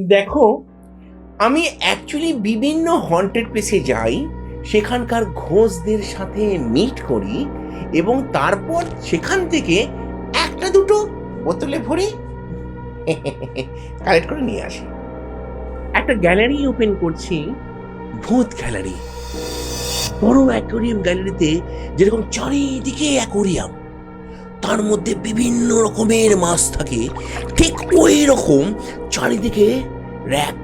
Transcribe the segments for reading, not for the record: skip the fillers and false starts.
দেখো, আমি অ্যাকচুয়ালি বিভিন্ন হন্টেড প্লেসে যাই, সেখানকার ঘোষদের সাথে মিট করি এবং তারপর সেখান থেকে একটা দুটো বোতলে ভরে কালেক্ট করে নিয়ে আসি। একটা গ্যালারি ওপেন করছি, ভূত গ্যালারি। বড় অ্যাকোরিয়াম গ্যালারিতে যেরকম চারিদিকে অ্যাকোরিয়াম, তার মধ্যে বিভিন্ন রকমের মাছ থাকে, ঠিক ওই রকম চারিদিকে র্যাক,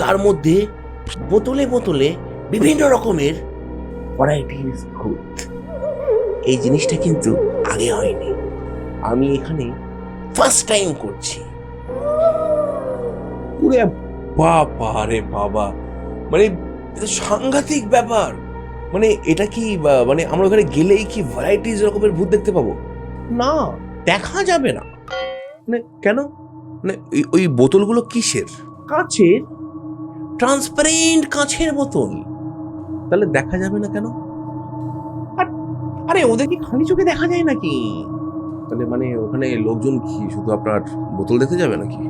তার মধ্যে বোতলে বোতলে বিভিন্ন রকমের ভ্যারাইটিস ভূত। এই জিনিসটা কিন্তু আগে হয়নি, আমি এখানে ফার্স্ট টাইম করছি। ওরে বাবা রে বাবা, মানে এটা সাংঘাতিক ব্যাপার। মানে এটা কি মানে আমরা ওখানে গেলেই কি ভ্যারাইটিস রকমের ভূত দেখতে পাবো? না, দেখা যাবে না। মানে কেন? মানে ওই বোতলগুলো কিসের? কাচের, ট্রান্সপারেন্ট কাছের বোতল। তাহলে দেখা যাবে না কেন? আরে ওদের কি খালি চোখে দেখা যায় নাকি? তাহলে মানে ওখানে লোকজন কি শুধু আপনার বোতল দেখতে যাবে নাকি?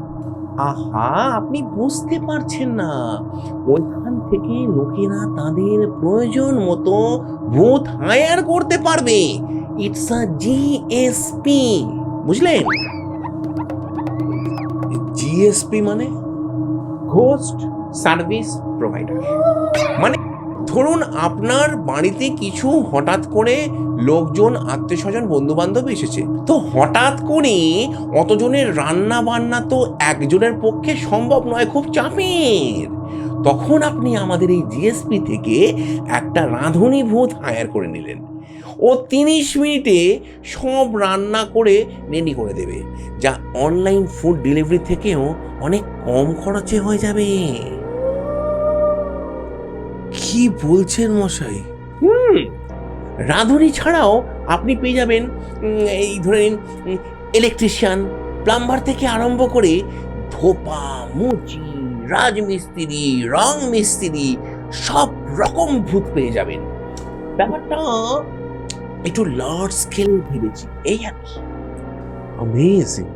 আহা, আপনি বুঝতে পারছেন না। ওইখান থেকে লোকেরা তাদের প্রয়োজন মতো ভূত হায়ার করতে পারবে। ইটস আ জিএসপি, বুঝলেন? জিএসপি মানে? Ghost service provider. মানে ধরুন আপনার বাড়িতে কিছু হঠাৎ করে লোকজন, আত্মীয় স্বজন, বন্ধু বান্ধব এসেছে, তো হঠাৎ করে অতজনের রান্না বান্না তো একজনের পক্ষে সম্ভব নয়, খুব চাপের। তখন আপনি আমাদের এই জিএসপি থেকে একটা রাঁধুনি ভূত হায়ার করে নিলেন। ও 30 মিনিটে সব রান্না করে রেডি করে দেবে, যা অনলাইন ফুড ডেলিভারি থেকেও অনেক কম খরচে হয়ে যাবে। কি বলছেন মশাই? রাঁধুনি ছাড়াও আপনি পেয়ে যাবেন এই ধরে নিন ইলেকট্রিশিয়ান, প্লাম্বার থেকে আরম্ভ করে ধোপা, মুচি, রাজমিস্ত্রি, রং মিস্ত্রি, সব রকম ভূত পেয়ে যাবেন। ব্যাপারটা একটু লার্জ স্কেল ভেবেছি, এই আর কি। অ্যামেজিং।